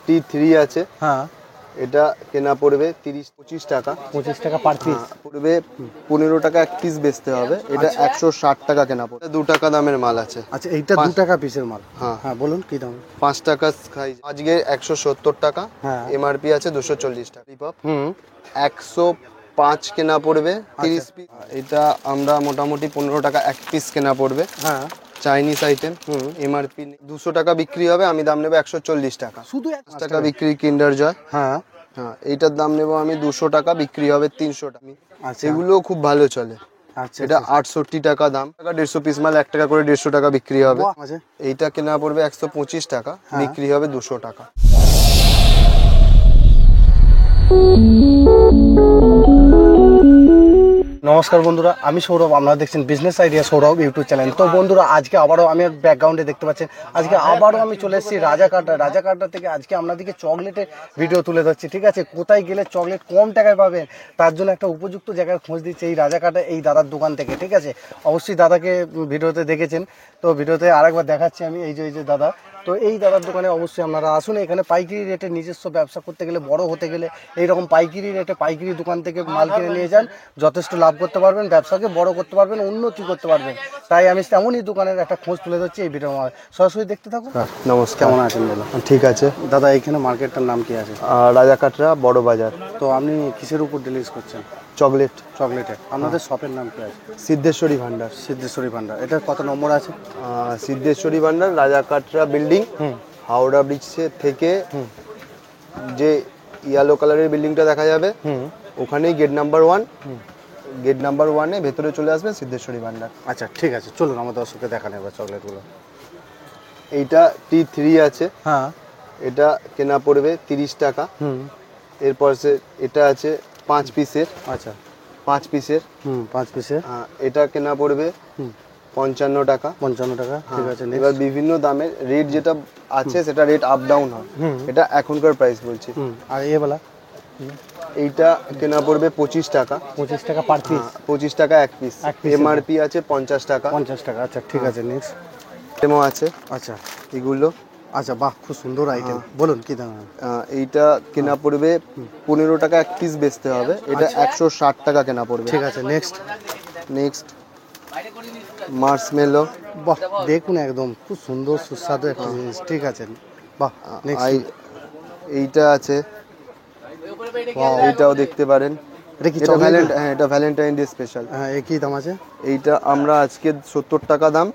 T3 আছে। হ্যাঁ, এটা কেনা পড়বে 30-25 টাকা। 25 টাকা পার পিস। পড়বে 15 টাকা এক পিস বেচতে হবে। এটা 160 টাকা কেনা পড়বে। 2 টাকা দামের মাল আছে। আচ্ছা, এইটা 2 টাকা পিসের মাল। হ্যাঁ হ্যাঁ, বলুন কি দাম? 5 টাকা খাই আজকে 170 টাকা। হ্যাঁ, এমআরপি আছে 240 টাকা। 105 কেনা পড়বে 30 পিস। এটা আমরা মোটামুটি 15 টাকা এক পিস কেনা পড়বে। হ্যাঁ, চাইনিজ আইটেম। এমআরপি 200 টাকা বিক্রি হবে, আমি দাম নেব 140 টাকা। শুধু 5 টাকা বিক্রি কিন্ডার জয়। হ্যাঁ, হ্যাঁ, এইটার দাম নেব আমি 200 টাকা, বিক্রি হবে 300 টাকা। আচ্ছা, এগুলো খুব ভালো চলে। আচ্ছা, এটা 68 টাকা দাম। 150 পিস মাল 1 টাকা করে 150 টাকা বিক্রি হবে। আছে। এইটা কেনা পড়বে 125 টাকা, বিক্রি হবে 200 টাকা। নমস্কার বন্ধুরা, আমি সৌরভ, আপনারা দেখছেন business idea Sourav YouTube channel. তো বন্ধুরা, আজকে আবারও আমি ব্যাকগ্রাউন্ডে দেখতে পাচ্ছেন, আজকে আবারও আমি চলে এসেছি রাজাকাটা থেকে। আজকে আপনাদেরকে চকলেটের ভিডিও তুলে ধরছি, ঠিক আছে? কোথায় গেলে চকলেট কম টাকায় পাবেন, তার জন্য একটা উপযুক্ত জায়গায় খোঁজ দিচ্ছে এই রাজাকাটা, এই দাদার দোকান থেকে, ঠিক আছে? অবশ্যই দাদাকে ভিডিওতে দেখেছেন, তো ভিডিওতে আরেকবার দেখাচ্ছি আমি। এই যে দাদা, তো এই দাদার দোকানে অবশ্যই আপনারা আসুন। এখানে পাইকারি রেটে নিজস্ব ব্যবসা করতে গেলে, বড় হতে গেলে এইরকম পাইকারি রেটে পাইকারি দোকান থেকে মাল কিনে নিয়ে যান, যথেষ্ট লাভ করতে পারবেন, ব্যবসাকে বড় করতে পারবেন, উন্নতি করতে পারবেন। তাই আমি তেমনই দোকানের একটা খোঁজ তুলে ধরছি এই ভিডিও। সরাসরি দেখতে থাকুন। নমস্কার, কেমন আছেন দাদা? ঠিক আছে দাদা, এইখানে মার্কেটটার নাম কি আছে? রাজাকাটরা বড় বাজার। তো আপনি কিসের উপর ডিলিজ করছেন? চকলেটের। আপনাদের শপের নাম কি আছে? সিদ্ধেশ্বরী ভান্ডার। সিদ্ধেশ্বরী ভান্ডার। এটার কত নম্বর আছে? সিদ্ধেশ্বরী ভান্ডার, রাজাকাটরা বিল্ডিং, হাওড়া ব্রিজ থেকে যে ইয়েলো কালারের বিল্ডিংটা দেখা যাবে, ওখানেই গেট নাম্বার 1। গেট নাম্বার 1-এ ভেতরে চলে আসবেন, সিদ্ধেশ্বরী ভান্ডার। আচ্ছা, ঠিক আছে, চলুন আমার দর্শককে দেখান এবার চকলেটগুলো। এইটা T3 আছে। হ্যাঁ, এটা কেনা পড়বে 30 টাকা। এরপর এটা আছে 5 পিসের। আচ্ছা, 5 পিসের। 5 পিসের। এটা কেনা পড়বে 55 টাকা। 55 টাকা, ঠিক আছে। এবার বিভিন্ন দামের রেট যেটা আছে, সেটা রেট আপ ডাউন হয়। এটা এখনকার প্রাইস বলছি। আর এ বেলা এইটা কেনা পড়বে 25 টাকা। 25 টাকা পার পিস। 25 টাকা এক পিস। এমআরপি আছে 50 টাকা। 50 টাকা, আচ্ছা, ঠিক আছে। নেক্সট ডেমো আছে। আচ্ছা, এগুলো আচ্ছা, বাহ, খুব সুন্দর আইটেম। বলুন কি দাম? এইটা কেনা পড়বে 15 টাকা এক পিস বেচতে হবে। এটা 160 টাকা কেনা পড়বে। ঠিক আছে। Next Marshmallow. বাহ, দেখুন, একদম খুব সুন্দর সুস্বাদু একটা জিনিস, ঠিক আছে। বাহ, নেক্সট এইটা আছে, এইটাও দেখতে পারেন। এটা কি এটা চকলেট? এটা ভ্যালেন্টাইন ডে স্পেশাল। হ্যাঁ, এ কি দাম আছে? এইটা আমরা আজকে 70 টাকা দাম।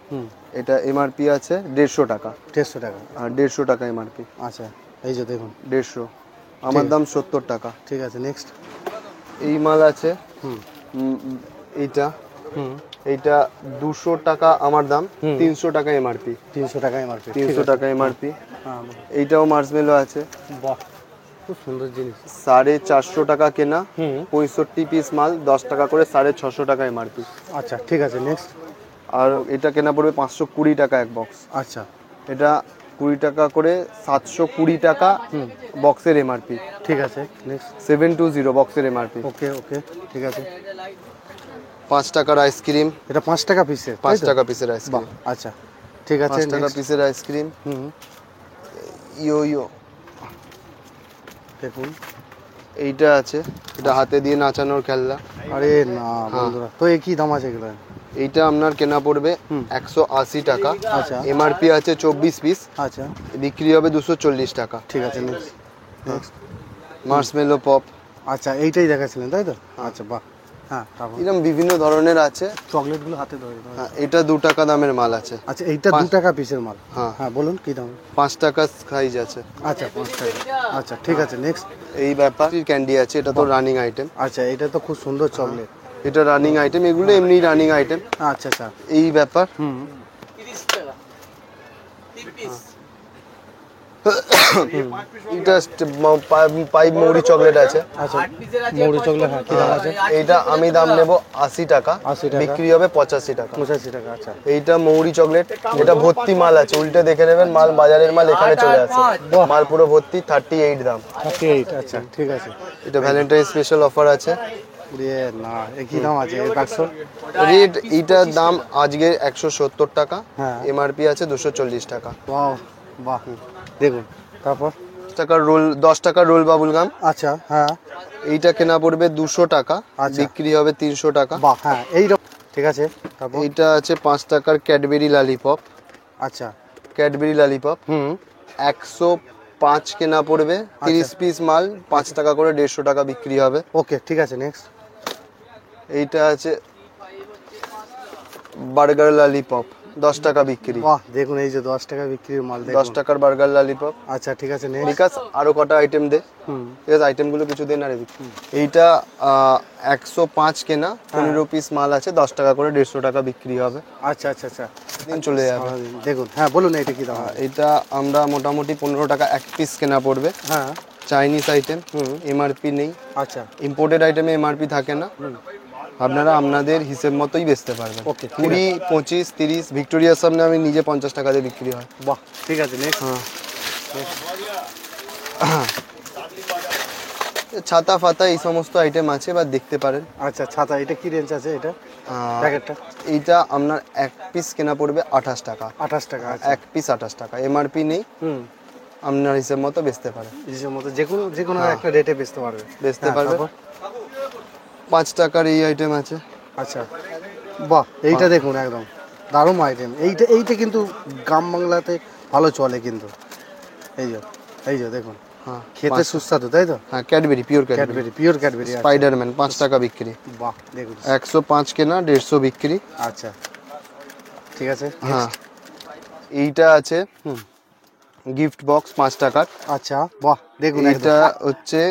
এটা এমআরপি আছে 150 টাকা। 150 টাকা, আর 150 টাকা এমআরপি। আচ্ছা, এই যে দেখুন 150, আমার দাম 70 টাকা। ঠিক আছে। নেক্সট এই মাল আছে। এইটা এইটা 200 টাকা আমার দাম, 300 টাকা এমআরপি। 300 টাকা এমআরপি। 300 টাকা এমআরপি। হ্যাঁ, এইটাও মার্শমেলো আছে। বাহ, খুব সুন্দর জিনিস। 450 টাকা কেনা, 65 পিস মাল, 10 টাকা করে, 650 টাকা এমআরপি। আচ্ছা, ঠিক আছে। নেক্সট আর এটা কেনা পড়বে 520 টাকা এক বক্স। আচ্ছা, এটা 20 টাকা করে, 720 টাকা বক্সের এমআরপি। ঠিক আছে। নেক্সট 720 বক্সের এমআরপি। ওকে, ঠিক আছে। 5 টাকার আইসক্রিম। এটা 5 টাকা পিসের? 5 টাকা পিসের আইসক্রিম। আচ্ছা, ঠিক আছে। 5 টাকা পিসের আইসক্রিম। ইয়ো দেখুন, এইটা আছে, এটা হাতে দিয়ে নাচানোর খেলনা। আরে না বন্ধুরা, তো এই কি দাম আছে এগুলো? এইটা আপনার কেনা পড়বে 180 টাকা। আচ্ছা, এমআরপি আছে 24 পিস। আচ্ছা, বিক্রি হবে 240 টাকা। ঠিক আছে। Next Marshmallow pop. আচ্ছা, এইটাই দেখাচ্ছিলেন তাই তো? আচ্ছা, বাহ, হ্যাঁ, এরকম বিভিন্ন ধরনের আছে। চকলেটগুলো হাতে ধরে। হ্যাঁ, এটা 2 টাকা দামের মাল আছে। আচ্ছা, এইটা 2 টাকা পিসের মাল। হ্যাঁ, বলুন কি দাম? 5 টাকা সাইজ আছে। আচ্ছা, 5 টাকা, আচ্ছা, ঠিক আছে। নেক্সট এই ব্যাপার ক্যান্ডি আছে, এটা তো রানিং আইটেম। আচ্ছা, এটা তো খুব সুন্দর চকলেট। এটা রানিং আইটেম, এগুলো এমনি রানিং আইটেম। আচ্ছা, আচ্ছা, এই ব্যাপার। এটা পাইপ মৌরি চকলেট আছে। আচ্ছা, মৌরি চকলেট। হ্যাঁ, কি দাম আছে? এইটা আমি দাম নেব 80 টাকা, 80 টাকা, বিক্রি হবে 85 টাকা। 85 টাকা, আচ্ছা। এইটা মৌরি চকলেট, এটা ভর্তি মাল আছে, উল্টে দেখে নেবেন, মাল বাজারের মাল এখানে চলে আসে, মাল পুরো ভর্তি। 38 দাম। 38, আচ্ছা, ঠিক আছে। এটা ভ্যালেন্টাইন স্পেশাল অফার আছে। না, কি দাম আছে এই বাক্স? রেট এইটার দাম আজকে 170 টাকা। হ্যাঁ, এমআরপি আছে 240 টাকা। বাহ, দেখুন। তারপর টাকার রোল, 10 টাকার রোল বাবুল গাম। আচ্ছা হ্যাঁ, এইটা কেনা পড়বে 200 টাকা, আচ্ছা। বিক্রি হবে 300 টাকা। বাহ হ্যাঁ এইরকম, ঠিক আছে। তারপর এইটা আছে 5 টাকার ক্যাডবেরি লালিপপ। আচ্ছা ক্যাডবেরি লালিপপ 105 কেনা পড়বে, 30 পিস মাল, 5 টাকা করে 150 টাকা বিক্রি হবে। ওকে ঠিক আছে, নেক্সট। এইটা আছে বার্গার লালিপপ, 10 টাকা বিক্রি। বাহ দেখুন, এই যে 10 টাকা বিক্রির মাল, 10 দেখুন। টাকার বার্গার লালিপপ। আচ্ছা ঠিক আছে, নেক্সট। বিকাশ আরো কটা আইটেম দে। ঠিক আছে, আইটেমগুলো কিছু দে না রে। এইটা 105 কেনা, 15 পিস মাল আছে, 10 টাকা করে 150 টাকা বিক্রি হবে। আচ্ছা আচ্ছা আচ্ছা, দিন চলে যাবে। সারাদিন। দেখুন হ্যাঁ, বলুন এটা কি দাম? এটা আমরা মোটামুটি 15 টাকা এক পিস কেনা পড়বে। হ্যাঁ চাইনিজ আইটেম, এমআরপি নেই। আচ্ছা ইম্পোর্টেড আইটেমে এমআরপি থাকে না, আপনারা আপনাদের হিসেব মতোই বেচতে পারবেন। ওকে, ঠিক 20, 25, 30 ভিক্টোরিয়ার সামনে আমি নিজে 50 টাকা দিয়ে বিক্রি হয়। বাহ ঠিক আছে, নেক্সট। ছাতা ফাতা এই সমস্ত আইটেম আছে, বা দেখতে পারেন। আচ্ছা ছাতা, এটা কি রেঞ্জ আছে এটা প্যাকেটটা? এইটা আপনার এক পিস কেনা পড়বে 28 টাকা। 28 টাকা, আচ্ছা। এক পিস 28 টাকা, এমআরপি নেই, আপনার হিসেব মতো বেচতে পারেন। নিজের মতো যে কোনো একটা রেটে বেচতে পারবে। বেচতে পারবে। 5 টাকার এই আইটেম আছে। আচ্ছা বাহ, এইটা দেখুন একদম দারুণ আইটেম। এইটা কিন্তু গ্রাম বাংলাতে ভালো চলে কিন্তু। এই যে দেখুন, হ্যাঁ, খেতে সুস্বাদু, তাই তো? হ্যাঁ, Cadbury, pure Cadbury, pure Cadbury. Spiderman 5 টাকা বিক্রি। বাহ দেখুন, 105 কেনা, 150 বিক্রি। আচ্ছা ঠিক আছে। হ্যাঁ, এইটা আছে গিফট বক্স 5 টাকার। আচ্ছা বাহ দেখুন, এটা হচ্ছে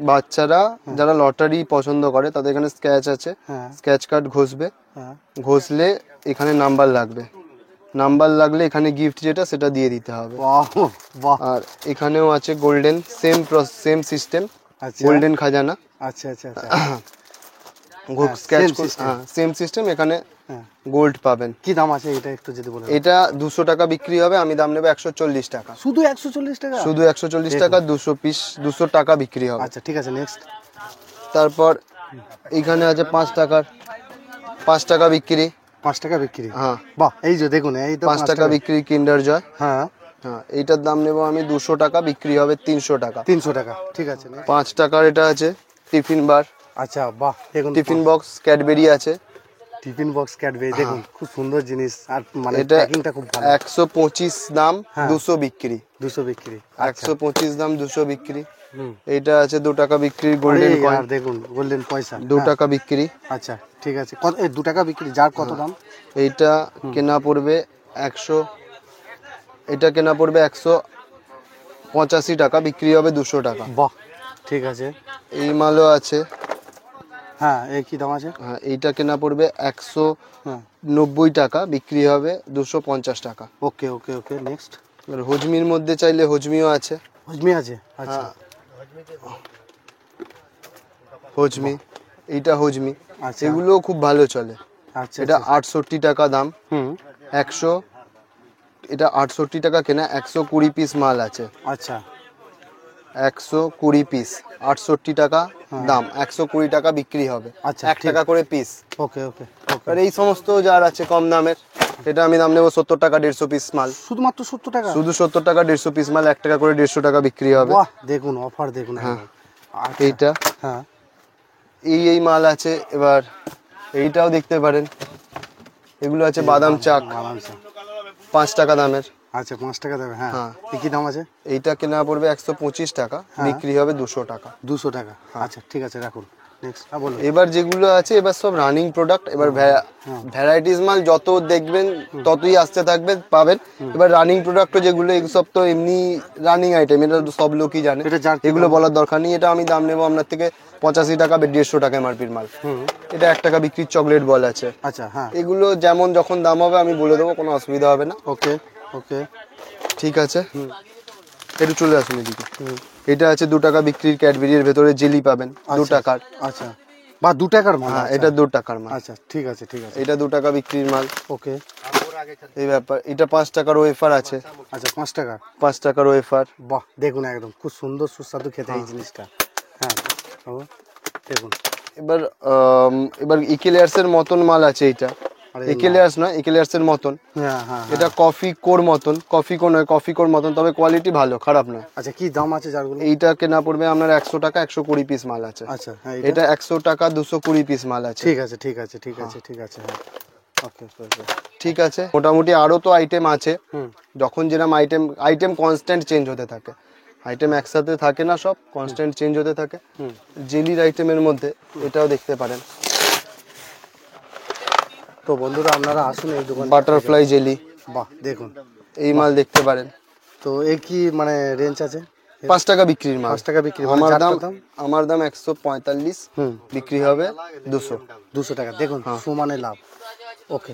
বাচ্চারা যারা লটারি পছন্দ করে তাদের এখানে স্ক্র্যাচ আছে, হ্যাঁ স্ক্র্যাচ কার্ড ঘষবে, হ্যাঁ ঘষলে এখানে নাম্বার লাগবে, নাম্বার লাগলে এখানে গিফট যেটা সেটা দিয়ে দিতে হবে। বাহ বাহ, আর এখানেও আছে গোল্ডেন, সেম সিস্টেম, আচ্ছা গোল্ডেন খাজানা। আচ্ছা আচ্ছা আচ্ছা, স্ক্র্যাচ same system। হ্যাঁ, সেম সিস্টেম, এখানে হ্যাঁ। গোল্ড পাবেন। কি দাম আছে এটা একটু যদি বলেন? এটা 200 টাকা বিক্রি হবে, আমি দাম নেব 140 টাকা। শুধু 140 টাকা? শুধু 140 টাকা, 200 পিস, 200 টাকা বিক্রি হবে। আচ্ছা ঠিক আছে, নেক্সট। তারপর এখানে আছে 5 টাকার, 5 টাকা বিক্রি। 5 টাকা বিক্রি? হ্যাঁ, বাহ এই যে দেখুন, এই তো 5 টাকা বিক্রি কিন্ডার জয়। হ্যাঁ হ্যাঁ, এইটার দাম নেব আমি 200 টাকা, বিক্রি হবে 300 টাকা। 300 টাকা, ঠিক আছে। 5 টাকার এটা আছে টিফিন বার। আচ্ছা বাহ দেখুন, টিফিন বক্স ক্যাডবেরি আছে। টিফিন বক্স ক্যাডবেরি, দেখুন খুব সুন্দর জিনিস, আর মানে এটা প্যাকিংটা খুব ভালো। 125 দাম, হ্যাঁ। 200 বিক্রি। 200 বিক্রি, 125 দাম, 200 বিক্রি। এইটা আছে 2 টাকা বিক্রি, গোল্ডেন গোল্ডেন কয়েন, কয়েন, দেখুন গোল্ডেন পয়সা, 2 টাকা বিক্রি। আচ্ছা ঠিক আছে। কত? এই 2 টাকা বিক্রি, যার কত দাম? এইটা কেনা পড়বে 100, এটা কেনা পড়বে 185 টাকা, বিক্রি হবে 200 টাকা। বাহ ঠিক আছে। এই মালও আছে। হ্যাঁ, এই কি দাম আছে? হ্যাঁ, এইটা কেনা পড়বে 190 টাকা, বিক্রি হবে 250 টাকা। ওকে ওকে ওকে, নেক্সট। এবার হজমির মধ্যে চাইলে হজমিও আছে। হজমি আছে? আচ্ছা হজমি, এইটা হজমি, আচ্ছা এগুলো খুব ভালো চলে। আচ্ছা, এটা 68 টাকা দাম, 100, এটা 68 টাকা কেনা, 120 পিস মাল আছে। আচ্ছা 120 পিস, 68 টাকা দাম, 120 টাকা বিক্রি হবে। আচ্ছা, 1 টাকা করে পিস। ওকে ওকে ওকে। আর এই সমস্ত যার আছে কম দামের, এটা আমি দাম নেব 70 টাকা, 150 পিস মাল। শুধুমাত্র 70 টাকা? শুধু 70 টাকা, 150 পিস মাল, 1 টাকা করে 150 টাকা বিক্রি হবে। বাহ দেখুন, অফার দেখুন একদম। আচ্ছা, এইটা, হ্যাঁ এই মাল আছে। এবার এইটাও দেখতে পারেন, এগুলো আছে বাদাম চাক, আরামসে। 5 টাকা দামের। আচ্ছা 5 টাকা দেবে, হ্যাঁ। হ্যাঁ। কি দাম আছে? এইটা কেনা পড়বে 125 টাকা, বিক্রি হবে 200 টাকা। 200 টাকা, আচ্ছা ঠিক আছে, রাখুন। নেক্সট, হ্যাঁ বলুন। এবার যেগুলো আছে, এবার সব রানিং প্রোডাক্ট। এবার ভ্যারাইটিস মাল যত দেখবেন ততই আসতে থাকবে, পাবেন। এবার রানিং প্রোডাক্টও যেগুলো, এগুলো সব তো এমনি রানিং আইটেম, এটা তো সব লোকই জানে, এটা যার এগুলো বলার দরকার নেই। এটা আমি দাম নেবো আপনার থেকে 85 টাকা, 150 টাকা এমআরপির মাল। এটা 1 টাকা বিক্রির চকলেট বল আছে। আচ্ছা হ্যাঁ, এগুলো যেমন যখন দাম হবে আমি বলে দেবো, কোনো অসুবিধা হবে না। ওকে ওকে, ঠিক আছে, একটু চলে আসুন এদিকে। এটা আছে 2 টাকা বিক্রির ক্যাডবেরির ভেতরে জেলি পাবেন, 2 টাকার। আচ্ছা বা 2 টাকার মাল? হ্যাঁ, এটা 2 টাকার মাল। আচ্ছা ঠিক আছে ঠিক আছে, এটা 2 টাকা বিক্রির মাল। ওকে। এই ব্যাপার। এটা 5 টাকার ওয়েফার আছে। আচ্ছা 5 টাকা? 5 টাকার ওয়েফার। বাহ দেখুন, একদম খুব সুন্দর সুস্বাদু খেতে এই জিনিসটা। হ্যাঁ দেখুন। এবার ইকেলেয়ার্স এর মতন মাল আছে এইটা। আরে একেলেয়ার্স নয়, একেলেয়ার্স এর মতন। হ্যাঁ হ্যাঁ। এটা কফি কোর মতন, কফি কো নয়, কফি কোর মতন, তবে কোয়ালিটি ভালো, খারাপ নয়। আচ্ছা কি দাম আছে জারগুলো? এইটা কেনা পড়বে আপনার 100 টাকা, 120 পিস মাল আছে। আচ্ছা হ্যাঁ এটা 100 টাকা 220 পিস মাল আছে। ঠিক আছে ঠিক আছে ঠিক আছে ঠিক আছে হ্যাঁ। ওকে ওকে। ঠিক আছে, মোটামুটি আরো তো আইটেম আছে। যখন যেরকম আইটেম কনস্ট্যান্ট চেঞ্জ হতে থাকে, আইটেম একসাথে থাকে না, সব কনস্ট্যান্ট চেঞ্জ হতে থাকে। জেলির আইটেমের মধ্যে এটাও দেখতে পারেন। তো বন্ধুরা আপনারা আসুন এই দোকানে। বাটারফ্লাই জেলি, বাহ দেখুন এই মাল দেখতে পারেন। তো এই কি মানে রেঞ্জ আছে? 5 টাকা বিক্রির মাল। 5 টাকা বিক্রি, মানে আমার যার দাম, আমার দাম 145, বিক্রি হবে 200। 200 টাকা। দেখুন সমানে লাভ। ওকে।